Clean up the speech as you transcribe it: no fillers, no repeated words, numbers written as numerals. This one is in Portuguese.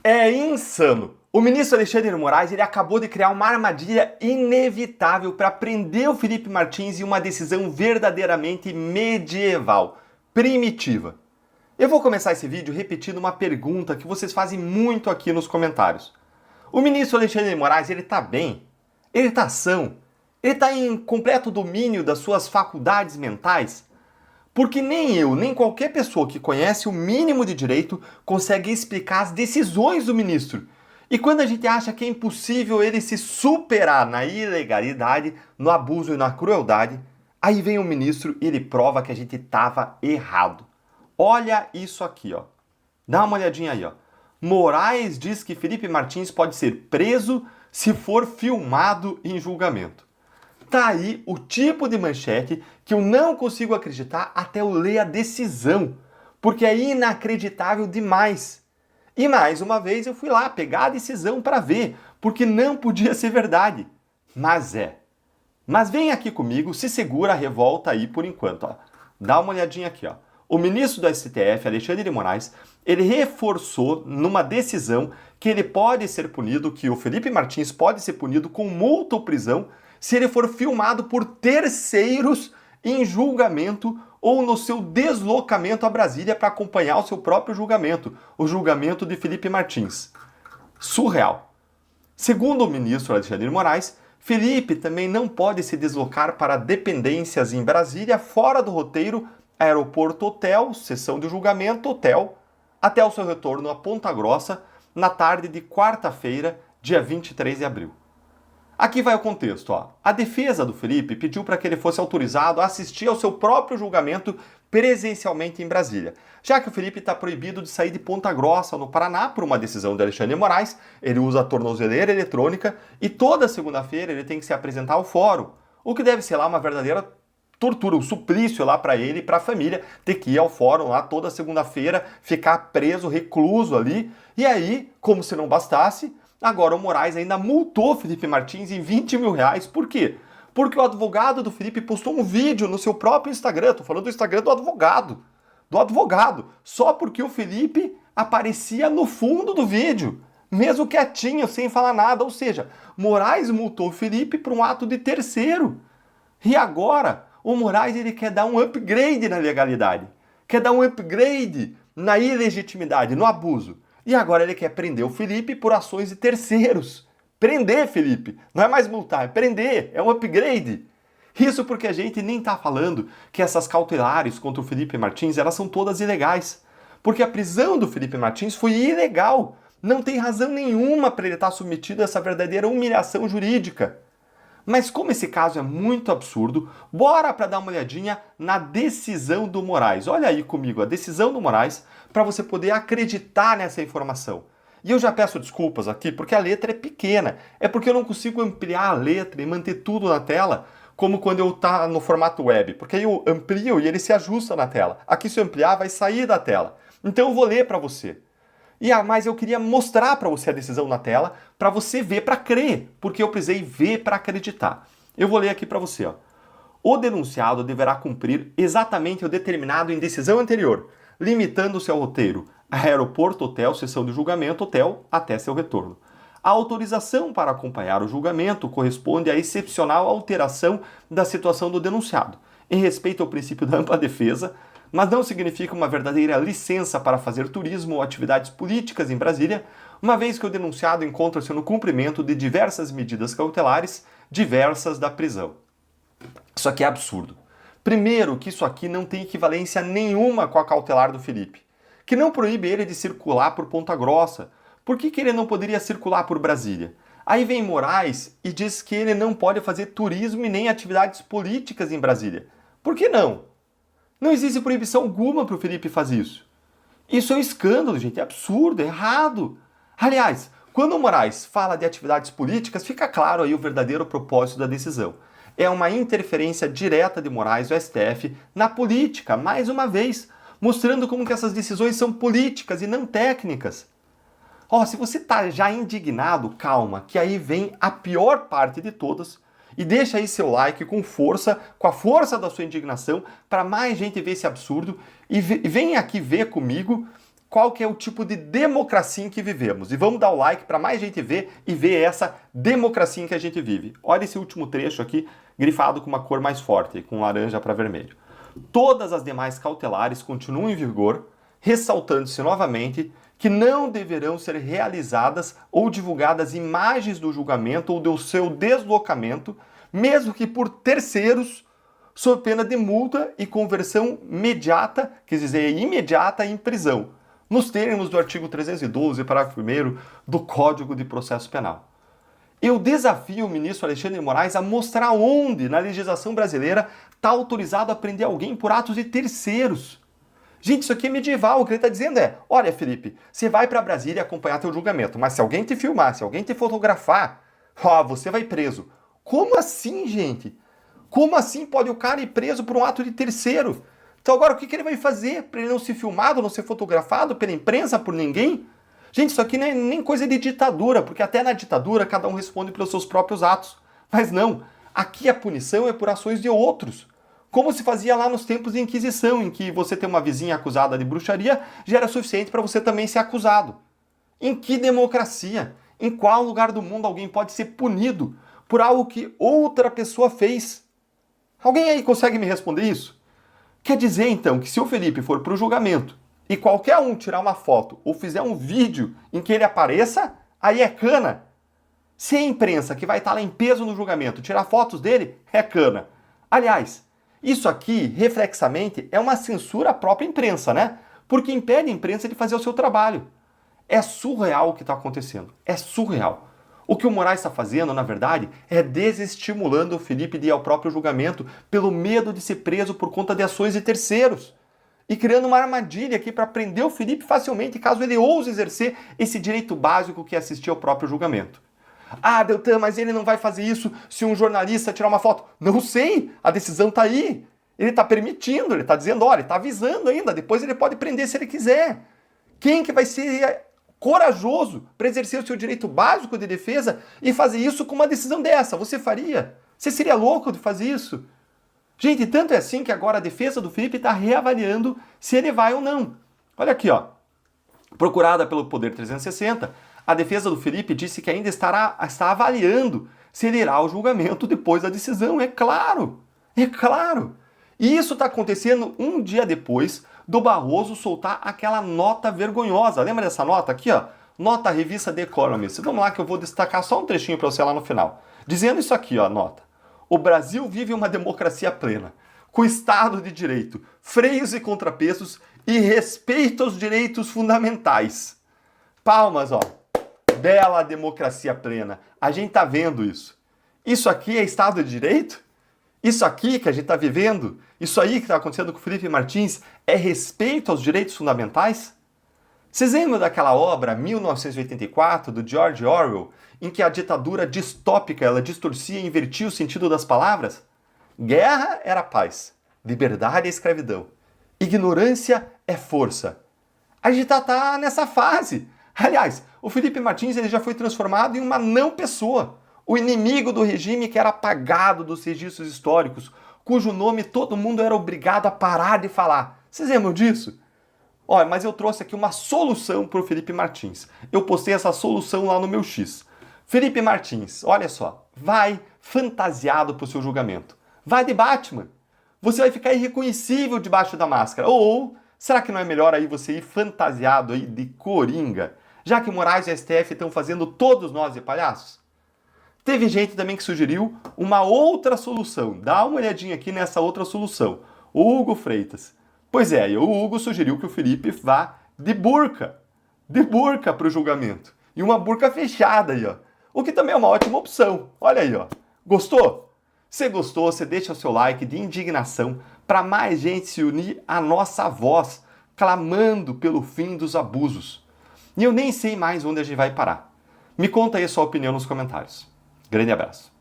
É insano. O ministro Alexandre de Moraes ele acabou de criar uma armadilha inevitável para prender o Felipe Martins em uma decisão verdadeiramente medieval, primitiva. Eu vou começar esse vídeo repetindo uma pergunta que vocês fazem muito aqui nos comentários. O ministro Alexandre de Moraes, ele tá bem? Ele tá são? Ele tá em completo domínio das suas faculdades mentais? Porque nem eu, nem qualquer pessoa que conhece o mínimo de direito consegue explicar as decisões do ministro. E quando a gente acha que é impossível ele se superar na ilegalidade, no abuso e na crueldade, aí vem o ministro e ele prova que a gente estava errado. Olha isso aqui, ó. Dá uma olhadinha aí, ó. Moraes diz que Felipe Martins pode ser preso se for filmado em julgamento. Tá aí o tipo de manchete que eu não consigo acreditar até eu ler a decisão, porque é inacreditável demais. E mais uma vez eu fui lá pegar a decisão para ver, porque não podia ser verdade. Mas é. Mas vem aqui comigo, se segura a revolta aí por enquanto, ó. Dá uma olhadinha aqui, ó. O ministro do STF, Alexandre de Moraes, ele reforçou numa decisão que ele pode ser punido, que o Felipe Martins pode ser punido com multa ou prisão se ele for filmado por terceiros em julgamento ou no seu deslocamento a Brasília para acompanhar o seu próprio julgamento, o julgamento de Felipe Martins. Surreal. Segundo o ministro Alexandre de Moraes, Felipe também não pode se deslocar para dependências em Brasília fora do roteiro aeroporto hotel, sessão de julgamento hotel, até o seu retorno a Ponta Grossa na tarde de quarta-feira, dia 23 de abril. Aqui vai o contexto, ó. A defesa do Felipe pediu para que ele fosse autorizado a assistir ao seu próprio julgamento presencialmente em Brasília, já que o Felipe está proibido de sair de Ponta Grossa, no Paraná, por uma decisão de Alexandre de Moraes. Ele usa a tornozeleira eletrônica e toda segunda-feira ele tem que se apresentar ao fórum, o que deve ser lá uma verdadeira tortura, um suplício lá para ele e para a família, ter que ir ao fórum lá toda segunda-feira, ficar preso, recluso ali. E aí, como se não bastasse, agora o Moraes ainda multou Felipe Martins em 20 mil reais. Por quê? Porque o advogado do Felipe postou um vídeo no seu próprio Instagram. Tô falando do Instagram do advogado. Do advogado. Só porque o Felipe aparecia no fundo do vídeo. Mesmo quietinho, sem falar nada. Ou seja, Moraes multou o Felipe por um ato de terceiro. E agora, o Moraes ele quer dar um upgrade na legalidade. Quer dar um upgrade na ilegitimidade, no abuso. E agora ele quer prender o Felipe por ações de terceiros. Prender, Felipe. Não é mais multar, é prender. É um upgrade. Isso porque a gente nem tá falando que essas cautelares contra o Felipe Martins, elas são todas ilegais. Porque a prisão do Felipe Martins foi ilegal. Não tem razão nenhuma para ele estar submetido a essa verdadeira humilhação jurídica. Mas como esse caso é muito absurdo, bora para dar uma olhadinha na decisão do Moraes. Olha aí comigo a decisão do Moraes para você poder acreditar nessa informação. E eu já peço desculpas aqui porque a letra é pequena. É porque eu não consigo ampliar a letra e manter tudo na tela como quando eu tá no formato web. Porque aí eu amplio e ele se ajusta na tela. Aqui se eu ampliar vai sair da tela. Então eu vou ler para você. Mas eu queria mostrar para você a decisão na tela, para você ver, para crer, porque eu precisei ver para acreditar. Eu vou ler aqui para você. Ó. O denunciado deverá cumprir exatamente o determinado em decisão anterior, limitando-se ao roteiro aeroporto, hotel, sessão de julgamento, hotel, até seu retorno. A autorização para acompanhar o julgamento corresponde à excepcional alteração da situação do denunciado, em respeito ao princípio da ampla defesa, mas não significa uma verdadeira licença para fazer turismo ou atividades políticas em Brasília, uma vez que o denunciado encontra-se no cumprimento de diversas medidas cautelares, diversas da prisão. Isso aqui é absurdo. Primeiro, que isso aqui não tem equivalência nenhuma com a cautelar do Felipe, que não proíbe ele de circular por Ponta Grossa. Por que ele não poderia circular por Brasília? Aí vem Moraes e diz que ele não pode fazer turismo e nem atividades políticas em Brasília. Por que não? Não existe proibição alguma para o Felipe fazer isso. Isso é um escândalo, gente. É absurdo, é errado. Aliás, quando o Moraes fala de atividades políticas, fica claro aí o verdadeiro propósito da decisão. É uma interferência direta de Moraes do STF na política, mais uma vez, mostrando como que essas decisões são políticas e não técnicas. Se você está já indignado, calma, que aí vem a pior parte de todas. E deixa aí seu like com força, com a força da sua indignação, para mais gente ver esse absurdo. E vem aqui ver comigo qual que é o tipo de democracia em que vivemos. E vamos dar o like para mais gente ver e ver essa democracia em que a gente vive. Olha esse último trecho aqui, grifado com uma cor mais forte, com laranja para vermelho. Todas as demais cautelares continuam em vigor, ressaltando-se novamente que não deverão ser realizadas ou divulgadas imagens do julgamento ou do seu deslocamento, mesmo que por terceiros, sob pena de multa e conversão imediata, quer dizer, imediata em prisão, nos termos do artigo 312, parágrafo 1º do Código de Processo Penal. Eu desafio o ministro Alexandre de Moraes a mostrar onde, na legislação brasileira, está autorizado a prender alguém por atos de terceiros. Gente, isso aqui é medieval. O que ele está dizendo é, olha, Felipe, você vai para Brasília acompanhar teu julgamento, mas se alguém te filmar, se alguém te fotografar, você vai preso. Como assim, gente? Como assim pode o cara ir preso por um ato de terceiro? Então agora o que ele vai fazer para ele não ser filmado, não ser fotografado pela imprensa, por ninguém? Gente, isso aqui não é nem coisa de ditadura, porque até na ditadura cada um responde pelos seus próprios atos. Mas não, aqui a punição é por ações de outros. Como se fazia lá nos tempos de Inquisição, em que você ter uma vizinha acusada de bruxaria já era suficiente para você também ser acusado. Em que democracia? Em qual lugar do mundo alguém pode ser punido por algo que outra pessoa fez? Alguém aí consegue me responder isso? Quer dizer, então, que se o Felipe for para o julgamento e qualquer um tirar uma foto ou fizer um vídeo em que ele apareça, aí é cana. Se a imprensa, que vai estar lá em peso no julgamento, tirar fotos dele, é cana. Aliás, isso aqui, reflexamente, é uma censura à própria imprensa, né? Porque impede a imprensa de fazer o seu trabalho. É surreal o que está acontecendo. É surreal. O que o Moraes está fazendo, na verdade, é desestimulando o Felipe de ir ao próprio julgamento pelo medo de ser preso por conta de ações de terceiros. E criando uma armadilha aqui para prender o Felipe facilmente caso ele ouse exercer esse direito básico que é assistir ao próprio julgamento. Ah, Deltan, mas ele não vai fazer isso se um jornalista tirar uma foto. Não sei, a decisão está aí. Ele está permitindo, ele está dizendo, olha, ele está avisando ainda, depois ele pode prender se ele quiser. Quem que vai ser corajoso para exercer o seu direito básico de defesa e fazer isso com uma decisão dessa? Você faria? Você seria louco de fazer isso? Gente, tanto é assim que agora a defesa do Felipe está reavaliando se ele vai ou não. Olha aqui, ó. Procurada pelo Poder 360, a defesa do Felipe disse que ainda está avaliando se ele irá ao julgamento depois da decisão. É claro, é claro. E isso está acontecendo um dia depois do Barroso soltar aquela nota vergonhosa. Lembra dessa nota aqui, ó? Nota revista The Economist. Vamos lá que eu vou destacar só um trechinho para você lá no final. Dizendo isso aqui, ó, a nota. O Brasil vive uma democracia plena, com Estado de Direito, freios e contrapesos e respeito aos direitos fundamentais. Palmas, ó. Bela democracia plena. A gente tá vendo isso. Isso aqui é Estado de Direito? Isso aqui que a gente está vivendo? Isso aí que está acontecendo com o Felipe Martins é respeito aos direitos fundamentais? Vocês lembram daquela obra 1984 do George Orwell, em que a ditadura distópica ela distorcia e invertia o sentido das palavras? Guerra era paz, liberdade é escravidão, ignorância é força. A gente tá nessa fase. Aliás, o Felipe Martins ele já foi transformado em uma não pessoa, o inimigo do regime que era apagado dos registros históricos, cujo nome todo mundo era obrigado a parar de falar. Vocês lembram disso? Olha, mas eu trouxe aqui uma solução para o Felipe Martins. Eu postei essa solução lá no meu X. Felipe Martins, olha só, vai fantasiado para o seu julgamento. Vai de Batman. Você vai ficar irreconhecível debaixo da máscara. Ou será que não é melhor aí você ir fantasiado aí de Coringa? Já que Moraes e a STF estão fazendo todos nós de palhaços? Teve gente também que sugeriu uma outra solução. Dá uma olhadinha aqui nessa outra solução. O Hugo Freitas. Pois é, e o Hugo sugeriu que o Felipe vá de burca para o julgamento. E uma burca fechada aí, ó. O que também é uma ótima opção. Olha aí, ó. Gostou? Se gostou, você deixa o seu like de indignação para mais gente se unir à nossa voz, clamando pelo fim dos abusos. E eu nem sei mais onde a gente vai parar. Me conta aí a sua opinião nos comentários. Grande abraço.